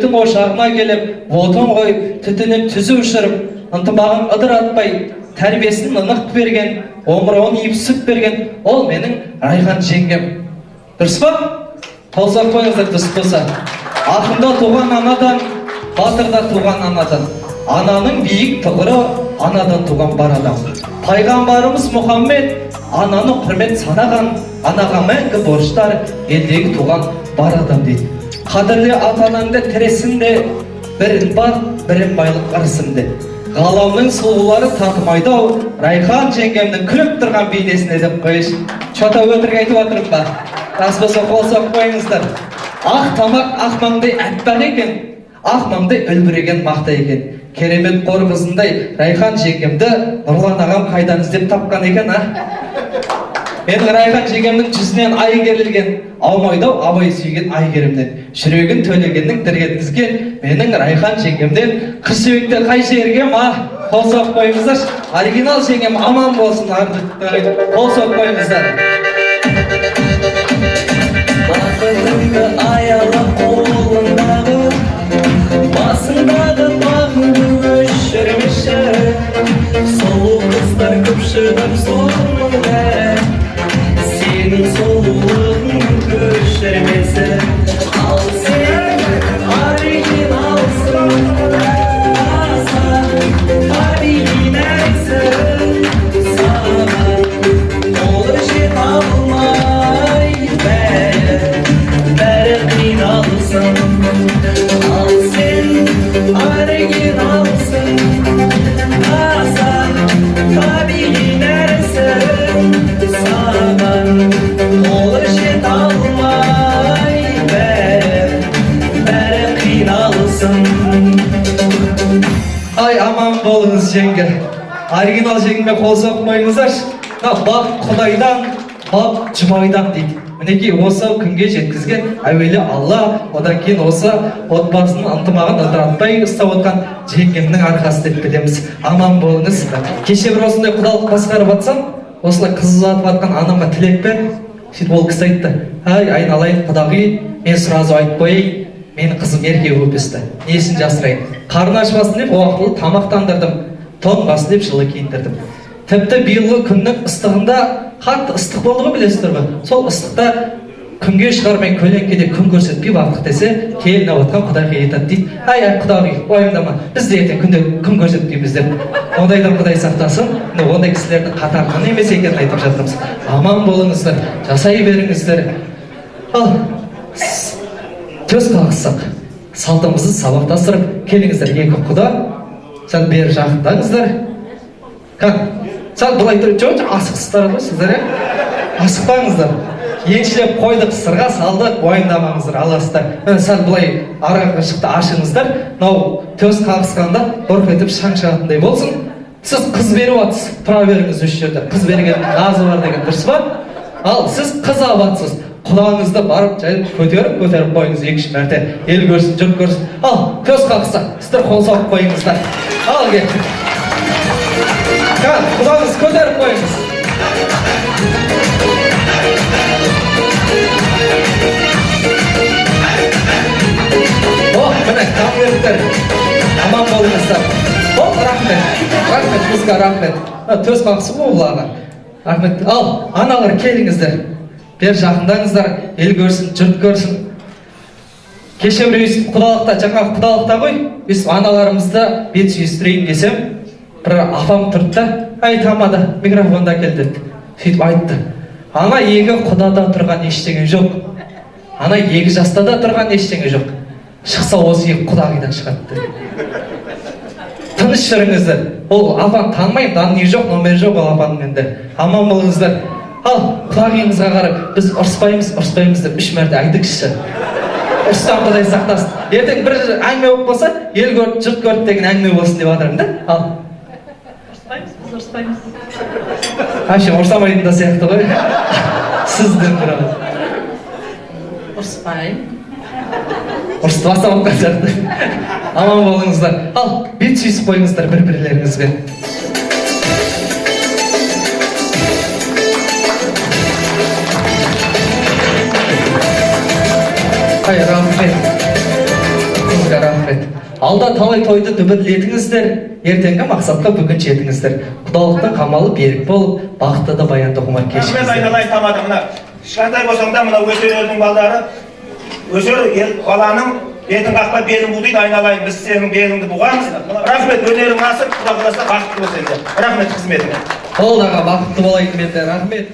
Түн ошағына келіп, отын қойып, түтініп түзу ұшырып, ынтымағын ыдыратпай, тәрбиесін ынық берген, омырауын ипсіп берген, ол менің Райхан жеңгем. Дұрыс па? Қолсақ қойыңыздар дұрыс болса. Ақында туған анадан, батырда туған анадан. Ананың биік тұғыры, анадан туған бар адам. Пайғамбарымыз Мұхаммед ананы құрмет санаған, анаға мәңгі борыштар, елдегі туған бар адам дейді. Қадірлі ата-анаңды тіресінде, бірін бар, бірін байлық арысымды. Ғаламның сұлулары татымайды-ау, Райхан жеңгемнің күліп тұрған бейнесіне деп қойыш. Чота өтірік айтып отырып ба? Рас болса қолсақ қойыңыздар. Ақ тамақ ақ маңдай әппақ екен, ақ маңдай үлбіреген мақта екен. Керемет қор қызындай Райхан жеңгемді Нұрлан ағам қайдан іздеп тапқан екен, Менің Райхан жеңгемнің жүзінен ай керілген, аумайдау абай сүйген айгерімнен, жүрегін төлегеннің діргеткізген менің Райхан жеңгемден қыз жібекте қай жерге қол соғып қойыңыздар. Оригинал жеңгем аман болсын, қол соғып қойыңыздар. Бақытыңды аялап қолындағы, басындағы бағыңды өшірмеші, сұлу қыздар көп шығып соңында, сенің сұлулығың көшірмесі. Ал сен оригиналсың, асан табиғи нәрсің, саған қолы жете алмай бәрі қиналсың. Ал сен оригиналсың, асан табиғи нәрсің, саған қолы жете алмай бәрі қиналсың. Ай, аман болыңыз жеңге. Оригинал жеңге қол соғып қойыңыздаршы. Бақ Құдайдан, бақ Жұмайдан дейді. Мінекей осы күнге жеткізген әуелі Алла, одан кейін осы отбасының ынтымағын ыдыратпай ұстап отқан жеңгемнің арқасы деп білеміз. Аман болыңыз. Кеше бір осындай құдалық басқарып атсам, осылай қыз ұзатып атқан анама тілек бер. Сөйтіп ол кісі айтты: ай, айналайын құдағи, мен сразу айтып қояйын, менің қызым еркек болып өсті. Несін жасырайын? Қарны ашпасын деп уақытылы тамақтандырдым, тоңбасын деп жылы киіндірдім. Тіпті биылғы күннің ыстығында, қатты ыстық болды ғой, білесіздер ғой. Сол ыстықта күнге шығармай көлеңкеде күн көрсетпей бақтық десе, келін отқан құдағи айтады дейді: ай, құдағи, уайымдама, біз де ертең күнде күн көрсетпейміз деп. Ондайдан Құдай сақтасын. Ондай кісілердің қатарынан емес екенін айтып жатырмыз. Аман болыңыздар, жасай беріңіздер. Ал төс қағыссақ, салтымызды сабақтастырып келіңіздер. Екі құда, сәл бері жақындаңыздар. Сәл былай тұрып, жоқ, асықсыздар ғой сіздер, асықпаңыздар. Еншілеп қойдық, сырға салдық, уайымдамаңыздар, аласыздар. Сәл былай арғы шықты ашыңыздар. Мынау төс қағысқанда бұрқ етіп шаң шығатындай болсын. Сіз қыз беріп атсыз, тұра беріңіз үш жерде. Қыз берген назы бар деген дұрыс па? Ал сіз қыз алатсыз, құлағыңызды барып жайып көтеріп қойыңыз екі-үш мәрте. Ел көрсін, жұрт көрсін. Ал төс қағысса, сіздер қол соғып қойыңыздар. Ал кет. Құлағыңыз көтеріп қойыңыз. Міне, конверттер. Аман болыңыздар. Рахмет, бізге рахмет. Төс қақсы бұл аға. Рахмет. Ал, аналар келіңіздер. Бер жақындаңыздар, ел көрсін, жұрт көрсін. Кеше бір өйсіп құдалықта, жаңағы құдалықта ғой, өйсіп аналарымызды бет сүйістірейін десем, бір апам тұрды, ай тамада, микрофонда келді. Сөйтіп айтты: ана екі құдада тұрған ештеңе жоқ. Ана екі жаста да тұрған ештеңе жоқ. Шықса осы екі құдағидан шығады. Тыныш жүріңіздер. Ол апам танымаймын, данный жоқ, номер жоқ ол апаның енді. Аман болыңыздар. Ал құдағиыңызға қарап, біз ұрыспаймыз деп үш мәрте айтыңызшы. Ұрыстан Құдай сақтасын. Ертең бір әңгіме болып болса, ел көрді, жұрт көрді деген әңгіме болсын деп жатырмын да. Ал біз ұрыспаймыз. Әшем ұрсамайтын да сияқты ғой. Сіздің бір Ұрыспаймын. Ұрысты бастап отқан сияқты. Аман болыңыздар. Ал бет сүйісіп қойыңыздар бір-бірлеріңізбен. Ай, рахмет. сізге рахмет. Алда талай тойды дүбірлетіңіздер, ертеңгі мақсатқа бүгін жетіңіздер. Құдалықтың қамалы берік болып, бақытты да баянды ғұмыр Рахмет кешіңіздер. айналайын тамады мына. Кішкентай болсаң да мына өсерердің балдары, өсер баланың бетін қақпа белін бұ дейді, айналайын біз сенің беліңді бұғамыз. Рахмет, өнерің асып, Құда қаласа бақытты бол сендер. Рахмет қызметіңе. Ол даға бақытты болайын менде, рахмет.